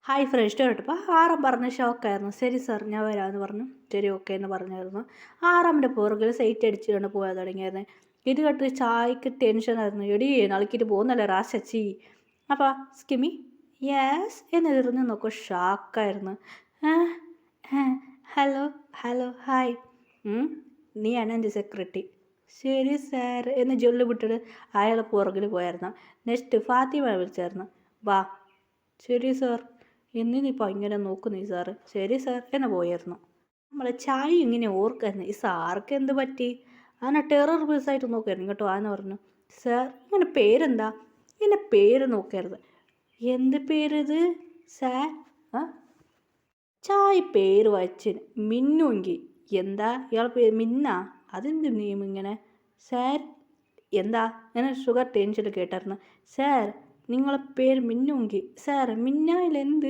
Hi fresh കേട്ടപ്പോൾ ആറാം പറഞ്ഞ ഷോക്കായിരുന്നു. ശരി സാർ ഞാൻ വരാമെന്ന് പറഞ്ഞു. ശരി ഓക്കെ എന്ന് പറഞ്ഞായിരുന്നു. ആറാമിൻ്റെ പുറകിൽ സൈറ്റ് അടിച്ച് കൊണ്ട് പോയാൽ തുടങ്ങിയായിരുന്നു. ഇത് കേട്ട് ചായക്ക് ടെൻഷനായിരുന്നു. എടി നളിക്കിട്ട് പോകുന്നല്ലേ റാശച്ചി. അപ്പോൾ സ്കിമി യെസ് എന്ന് തിരിഞ്ഞ് നോക്കും. ഷാക്കായിരുന്നു. Hello hello hi. നീയാണ് എൻ്റെ സെക്രട്ടറി. ശരി സാർ എന്ന് ജൊല്ല് വിട്ടിട്ട് അയാൾ പുറകിൽ പോയായിരുന്നു. നെക്സ്റ്റ് ഫാത്തിമ വിളിച്ചായിരുന്നു. വാ. ശരി സാർ. എന്തിനിപ്പോൾ ഇങ്ങനെ നോക്കുന്നീ സാറ്. ശരി സാർ എന്ന് പോയായിരുന്നു. നമ്മൾ ചായ ഇങ്ങനെ ഓർക്കായിരുന്നു. ഈ സാർക്ക് എന്ത് പറ്റി? അങ്ങനെ ടെറർ പീസായിട്ട് നോക്കായിരുന്നു കേട്ടോ. ആന പറഞ്ഞു സാർ ഇങ്ങനെ പേരെന്താ? ഇങ്ങനെ പേര് നോക്കരുത്. എന്ത് പേരിത് സാർ? ചായ പേര് വായിച്ചിന് മിന്നുവെങ്കിൽ എന്താ ഇയാൾ പേര് മിന്നാ? അതെന്ത് നെയിം ഇങ്ങനെ സാർ? എന്താ ഞാൻ ഷുഗർ ടെൻഷൻ കേട്ടായിരുന്നു. സാർ നിങ്ങളെ പേര് മിന്നുവെങ്കിൽ സാർ മിന്നായിലെന്ത്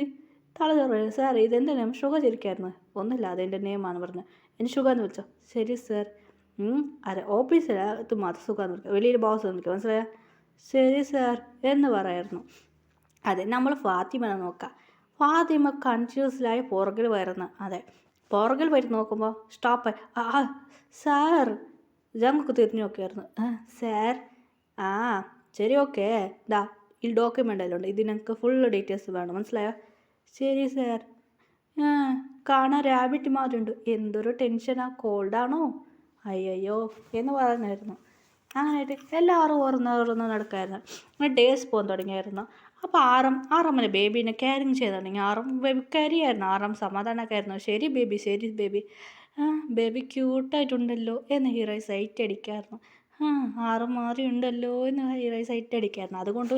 തള സാർ ഇതെന്താ നെയിം? ഷുഗർ ചിരിക്കായിരുന്നു. ഒന്നുമില്ല അതെൻ്റെ നെയിമാണെന്ന് പറഞ്ഞു. എന്നെ ഷുഗർ എന്ന് വിളിച്ചോ. ശരി സാർ. അതെ ഓഫീസിലകത്ത് മാത്രം സുഖം എന്ന് വിളിക്കുക. വലിയൊരു ബോസ് എന്ന് വിളിക്കുക. മനസ്സിലായോ? ശരി സാർ എന്ന് പറയായിരുന്നു. അതെ നമ്മൾ ഫാത്തിമനെ നോക്കാം. ഫാത്തിമ കൺഫ്യൂസ്ഡായി പുറകിൽ വരുന്നു. അതെ പുറകിൽ വരും നോക്കുമ്പോൾ സ്റ്റോപ്പ്. സാർ ഞങ്ങൾക്ക് തിരിഞ്ഞു നോക്കിയായിരുന്നു. സാർ ശരി ഓക്കെ. ഇതാ ഈ ഡോക്യുമെൻ്റ് എല്ലാം ഉണ്ട്. ഇതിനൊക്കെ ഫുൾ ഡീറ്റെയിൽസ് വേണം. മനസ്സിലായോ? ശരി സാർ. കാണാൻ റാബിറ്റ് മാതിരിയുണ്ട്. എന്തൊരു ടെൻഷനാ. കോൾഡാണോ? അയ്യോ എന്ന് പറഞ്ഞായിരുന്നു. അങ്ങനെയായിട്ട് എല്ലാവരും ഓർന്ന് നടക്കായിരുന്നു. ഡേയ്സ് പോകാൻ തുടങ്ങിയായിരുന്നു. അപ്പോൾ ആറമ്മനെ ബേബീനെ കെയറിങ് ചെയ്ത് തുടങ്ങി. ബേബി കരിയായിരുന്നു. സമാധാനമൊക്കെ ആയിരുന്നു. ശരി ബേബി ശരി ബേബി. ബേബി ക്യൂട്ടായിട്ടുണ്ടല്ലോ എന്ന് ഹീറോയി സൈറ്റ് അടിക്കായിരുന്നു. മാറി ഉണ്ടല്ലോ എന്ന് ഹീറോയി സൈറ്റ് അടിക്കായിരുന്നു. അതുകൊണ്ട്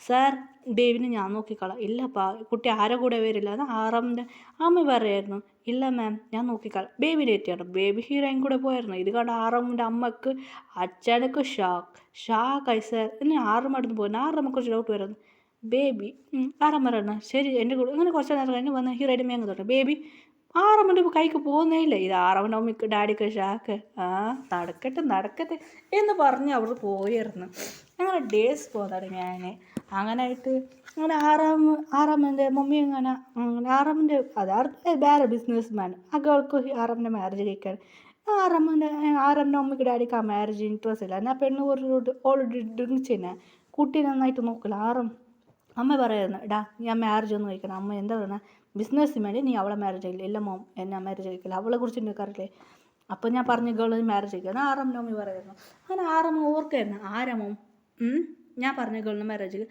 സാർ ബേബിനെ ഞാൻ നോക്കിക്കളാം. ഇല്ലപ്പാ കുട്ടി ആരെ കൂടെ വരില്ല എന്ന് ആറാമിൻ്റെ അമ്മ പറയായിരുന്നു. ഇല്ല മാം ഞാൻ നോക്കിക്കളാം. ബേബിനെ എത്തിയാണ്. ബേബി ഹീറോയും കൂടെ പോയായിരുന്നു. ഇത് കണ്ട് ആറാമിൻ്റെ അമ്മക്ക് അച്ഛനക്ക് ഷാക്കായി സാർ എന്ന് ആറുമടുന്ന് പോയിരുന്നു. ആറമ്മ കുറച്ച് ഡൗട്ട് വരുന്നു. ബേബി ആറമ്മ ശരി എൻ്റെ കൂടെ അങ്ങനെ കുറച്ച് നേരം കഴിഞ്ഞ് വന്ന് ഹീറോയുടെ മേങ്ങ് തൊട്ടു. ബേബി ആറമ്മൻ്റെ കൈക്ക് പോകുന്നേ ഇല്ല. ഇത് ആറമ്മൻ്റെ അമ്മയ്ക്ക് ഡാഡിക്ക് ഷാക്ക്. നടക്കട്ടെ എന്ന് പറഞ്ഞ് അവർ പോയിരുന്നു. അങ്ങനെ ഡേയ്സ് പോകാൻ തുടങ്ങി. അങ്ങനെയായിട്ട് അങ്ങനെ ആറാമ്മൻ്റെ മമ്മി ആറാമ്മൻ്റെ വേറെ ബിസിനസ് മാൻ ആ ഗേൾക്ക് ആറാമ്മൻ്റെ മാരേജ് കഴിക്കാൻ ആറാമ്മൻ്റെ അമ്മയ്ക്ക് ഡാഡിക്ക് ആ മാരേജ് ഇൻട്രസ്റ്റ് ഇല്ല. എന്നാൽ പെണ്ണ് ഓൾറെഡി ഡ്രിങ്ക് ചെയ്യുന്നത് കുട്ടി നന്നായിട്ട് നോക്കില്ല. അമ്മ പറയുന്നു എടാ ഞാൻ മാരേജ് ഒന്നും കഴിക്കണം. അമ്മ എന്താ പറയുന്നത്? ബിസിനസ്സിന് വേണ്ടി നീ അവളെ മാരേജ് കഴിക്കില്ല. ഇല്ല മോം എന്നെ മാരേജ് കഴിക്കില്ല. അവളെ കുറിച്ച് നിനക്കറിയില്ലേ? അപ്പോൾ ഞാൻ പറഞ്ഞ ഗേള് മാരേജ് കഴിക്കുക. ആറമ്മ അമ്മ പറയുന്നു. അങ്ങനെ ആറമ്മ ഓർക്കായിരുന്നു. ആരമ്മ ഞാൻ പറഞ്ഞ ഗേളിന് മാരേജ്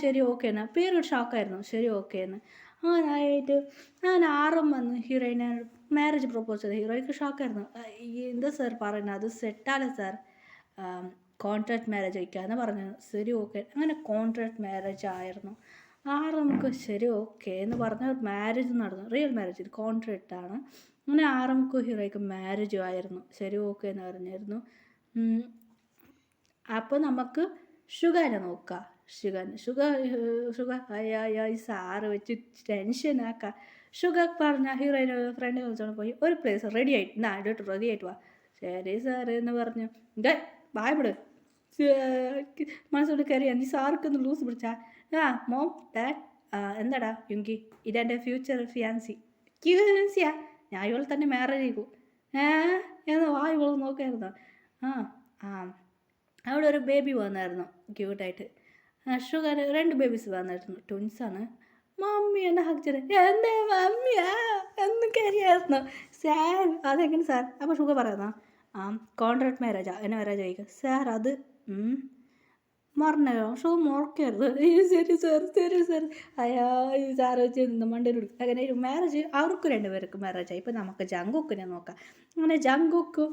ശരി ഓക്കെ എന്നാ പേരൊരു ഷോക്കായിരുന്നു. ശരി ഓക്കെ എന്ന് അങ്ങനായിട്ട് അങ്ങനെ വന്ന് ഹീറോയിനെ മാരേജ് പ്രപ്പോസ് ചെയ്ത് ഹീറോയ്ക്ക് ഷോക്കായിരുന്നു. എന്താ സാർ പറയുന്നത്? അത് സെറ്റാണ് സാർ. കോൺട്രാക്ട് മാരേജ് വയ്ക്കാമെന്ന് പറഞ്ഞു. ശരി ഓക്കെ. അങ്ങനെ കോൺട്രാക്ട് മാരേജ് ആയിരുന്നു. നമുക്ക് ശരി ഓക്കെ എന്ന് പറഞ്ഞ മാരേജ് നടന്നു. റിയൽ മാരേജ് ഇത് കോൺട്രാക്റ്റ് ആണ്. അങ്ങനെ നമുക്ക് ഹീറോയ്ക്ക് മാരേജും ആയിരുന്നു. ശരി ഓക്കെ എന്ന് പറഞ്ഞിരുന്നു. അപ്പോൾ നമുക്ക് ഷുഗറിനെ നോക്കാം. ഷുഗർ ഈ സാറ് വെച്ച് ടെൻഷനാക്കാം. ഷുഗർ പറഞ്ഞ ഹീറോയിനെ ഫ്രണ്ടിൽ വിളിച്ചോണ്ട് പോയി ഒരു പ്ലേസ് റെഡി ആയിട്ട് റെഡി ആയിട്ട് വാ. ശരി സാറ് എന്ന് പറഞ്ഞു. വായ്പിട് മനസ്സോട് കയറിയാ നീ സാർക്കൊന്ന് ലൂസ് പിടിച്ചാ. മോം ഡാഡ് എന്താടാ യുങ്കി ഇതെൻ്റെ ഫ്യൂച്ചർ ഫിയാൻസിയാ. ഞാൻ ഇവളെ തന്നെ മാരേജ് ചെയ്യും. എന്ന് ഇവള് നോക്കായിരുന്നു. അവിടെ ഒരു ബേബി വന്നായിരുന്നു ക്യൂട്ടായിട്ട്. ഷുഗർ 2 ബേബീസ് വന്നായിരുന്നു. ട്വിൻസാണ്. മമ്മി എന്നെ ഹഗ് എൻ്റെ മമ്മിയാ എന്ന് കയറിയായിരുന്നു. സാർ അതെങ്ങനെ സാർ? അപ്പോൾ ഷുഗർ പറയുന്നോ കോൺട്രാക്ട് മാരേജാ എന്നെ മാരേജ് കഴിക്കുക. സാർ അത് മറന്നോ ഷോ മുറക്കരുത്. ശരി സാർ ഈ സാറ് വെച്ച് മണ്ടയിൽ കൊടുക്കും. അങ്ങനെ ഒരു മാരേജ് അവർക്ക് 2 പേർക്ക് മാരേജായി. ഇപ്പം നമുക്ക് ജങ്കുക്കിനെ നോക്കാം. അങ്ങനെ ജങ്കുക്ക്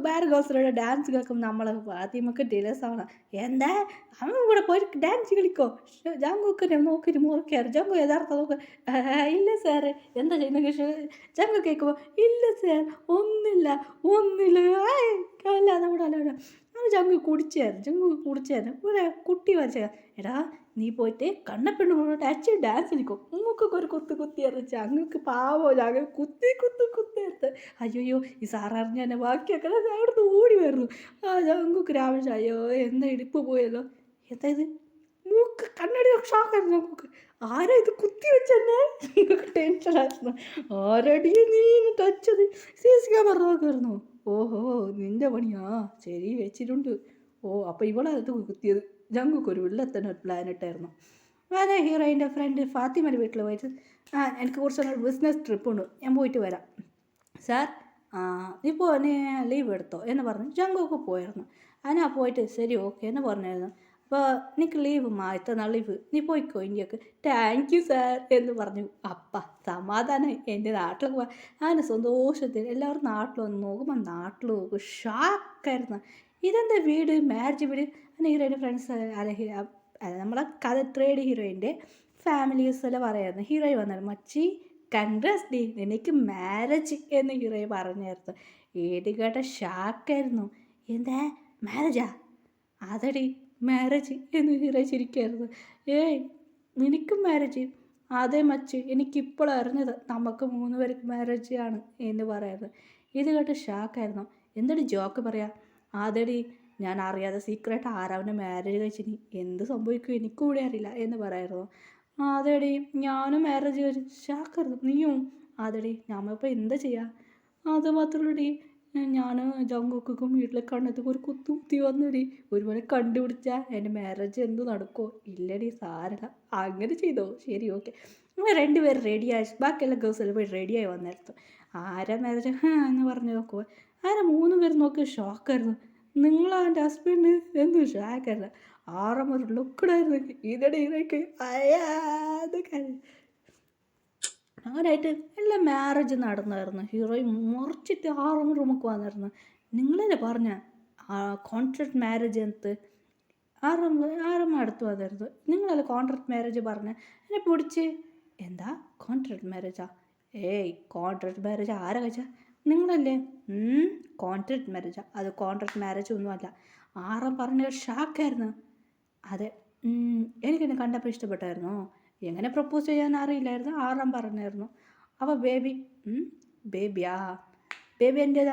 വേറെ ഗേൾസിലൂടെ ഡാൻസ് കളിക്കും. നമ്മൾ ഫാത്തിമക്ക് ഡിലേസാണ്. എന്താ അവൻ കൂടെ പോയി ഡാൻസ് കളിക്കോ? ജങ്കുക്കിനെ നോക്കിയിട്ട് മുറിക്കാറ്. ജങ്കു യഥാർത്ഥ നോക്കുക. ഇല്ല സാറ് എന്താ ചെയ്യുന്ന ജങ്കു കേൾക്കുമ്പോൾ ഇല്ല സാർ ഒന്നില്ല നമ്മുടെ ജങ്കു കുടിച്ചായിരുന്നു ഒരു കുട്ടി വരച്ച. എടാ നീ പോയിട്ട് കണ്ണപ്പെണ്ണുകൊണ്ട് ടച്ച് ഡാൻസ് കളിക്കും. ഉമ്മക്കൊക്കെ ഒരു കുത്തിയായിരുന്നു. ജങ്ങക്ക് പാവോ ജങ്ങ കുത്തിയെടുത്ത് അയ്യോ ഈ സാററിഞ്ഞ എന്നെ ബാക്കിയൊക്കെ അവിടുന്ന് ഓടി വരുന്നു. ജങ്ങക്ക് രാവിലെ അയ്യോ എന്താ ഇടിപ്പ് പോയല്ലോ. എന്താ ഇത് മൂക്ക് കണ്ണടി ഷോക്കായിരുന്നു. ഞങ്ങൾക്ക് ആരാ ഇത് കുത്തി വെച്ച ടെൻഷനായിരുന്നു. ആരടി നീ എന്നിട്ട് വെച്ചത് CC ക്യാമറ നോക്കായിരുന്നു. ഓഹോ നിൻ്റെ പണിയാ ശരി വെച്ചിട്ടുണ്ട്. ഓ അപ്പോൾ ഇവളത് കുത്തിയത്. ഞങ്ങൾക്ക് ഒരു വില്ലത്തന്നെ ഒരു പ്ലാൻ ഇട്ടായിരുന്നു. ഞാൻ ഹീറോയിൻ്റെ ഫ്രണ്ട് ഫാത്തിമയുടെ വീട്ടിൽ പോയിട്ട് എനിക്ക് കുറച്ചൊരു ബിസിനസ് ട്രിപ്പ് ഉണ്ട്, ഞാൻ പോയിട്ട് വരാം സാർ. നീ ലീവ് എടുത്തോ എന്ന് പറഞ്ഞു. ജങ്കൊക്കെ പോയിരുന്നു. അതിനാ പോയിട്ട് ശരി ഓക്കെ എന്ന് പറഞ്ഞായിരുന്നു. അപ്പോൾ നിനക്ക് ലീവ് മാറ്റന്നാ ലീവ്, നീ പോയിക്കോ ഇന്ത്യക്ക്. താങ്ക് യു സാർ എന്ന് പറഞ്ഞു. സമാധാനം എൻ്റെ നാട്ടിൽ പോകാൻ. അങ്ങനെ സന്തോഷത്തിൽ എല്ലാവരും നാട്ടിൽ വന്ന് നോക്കുമ്പോൾ നാട്ടിൽ നോക്കും ഷാക്കായിരുന്നു. ഇതെന്താ വീട്, മാരേജ് വീട്. അങ്ങനെ ഹീറോയിൻ്റെ ഫ്രണ്ട്സ് അല്ല നമ്മളെ കഥ ട്രേഡ് ഹീറോയിൻ്റെ ഫാമിലീസ് എല്ലാം പറയായിരുന്നു. ഹീറോയി വന്നത് മച്ചി കൺഗ്രാസ് ഡി എനിക്ക് മാരേജ് എന്ന് ഹീറോയി പറഞ്ഞായിരുന്നു. ഏത് കേട്ട ഷാക്കായിരുന്നു. എന്താ മാരേജാ? അതടി മാരേജ് എന്ന് ഹീറോയി ചിരിക്കായിരുന്നു. ഏയ് നിനക്കും മാരേജ്? അതേ മച്ച് എനിക്കിപ്പോൾ അറിഞ്ഞത് നമുക്ക് 3 പേർക്ക് മാരേജ് ആണ് എന്ന് പറയായിരുന്നു. ഇത് കേട്ട് ഷാക്കായിരുന്നു. എന്താണ് ജോക്ക് പറയാ? അതടി ഞാൻ അറിയാതെ സീക്രട്ട് ആരാവൻ്റെ മാരേജ് കഴിച്ചിനി, എന്ത് സംഭവിക്കും എനിക്കൂടെ അറിയില്ല എന്ന് പറയായിരുന്നു. അതെടി ഞാനും മാരേജ് കഴിച്ചു. ഷാക്കായിരുന്നു. നീയും? അതെടി നമ്മളിപ്പോൾ എന്താ ചെയ്യുക? അത് മാത്രമല്ലടി ഞാൻ ജങ്കുക്കും വീട്ടിലെ കണ്ണെത്തുമ്പോൾ ഒരു കുത്തി വന്നടി. ഒരുപോലെ കണ്ടുപിടിച്ചാൽ എൻ്റെ മാരേജ് എന്ത് നടക്കുമോ? ഇല്ലടി സാരല്ല, അങ്ങനെ ചെയ്തോ ശരി ഓക്കെ. അങ്ങനെ 2 പേര് റെഡിയായി. ബാക്കിയെല്ലാം ഗേൾസെല്ലാം പോയി റെഡിയായി വന്നെടുത്തു. ആരാ മാരേജ് എന്ന് പറഞ്ഞു നോക്കുമ്പോൾ ആരാ 3 പേര് നോക്കി ഷോക്കായിരുന്നു. നിങ്ങളാ എൻ്റെ ഹസ്ബൻഡ് എന്ന് ഷാക്കായിരുന്നു. ആറമ്മ ലുക്കടായിരുന്നു. ഇതടി ഇതൊക്കെ അയാതൊക്കെ അങ്ങനായിട്ട് എല്ലാം മാരേജ് നടന്നായിരുന്നു. ഹീറോയും മുറിച്ചിട്ട് ആറമ്മ റൂമൊക്കെ വന്നായിരുന്നു. നിങ്ങളല്ലേ പറഞ്ഞ കോൺട്രാക്ട് മാരേജ് എന്നിട്ട് ആറമ്മ അടുത്ത് വന്നായിരുന്നു. നിങ്ങളല്ലേ കോൺട്രാക്ട് മാരേജ് പറഞ്ഞ എന്നെ പിടിച്ച്. എന്താ കോൺട്രാക്ട് മാരേജാ? ഏയ് കോൺട്രാക്ട് മാരേജ് ആരാ കഴിച്ചാൽ? നിങ്ങളല്ലേ? കോൺട്രാക്ട് മാരേജാ? അത് കോൺട്രാക്ട് മാരേജ് ഒന്നുമല്ല. ആറം പറഞ്ഞ ഷാക്കായിരുന്നു. അതെ എനിക്കെന്നെ കണ്ടപ്പോൾ ഇഷ്ടപ്പെട്ടായിരുന്നു. എങ്ങനെ പ്രപ്പോസ് ചെയ്യാൻ അറിയില്ലായിരുന്നു, ആറാം പറഞ്ഞായിരുന്നു. അപ്പോൾ ബേബി ബേബിയാ ബേബി എൻ്റേതാ.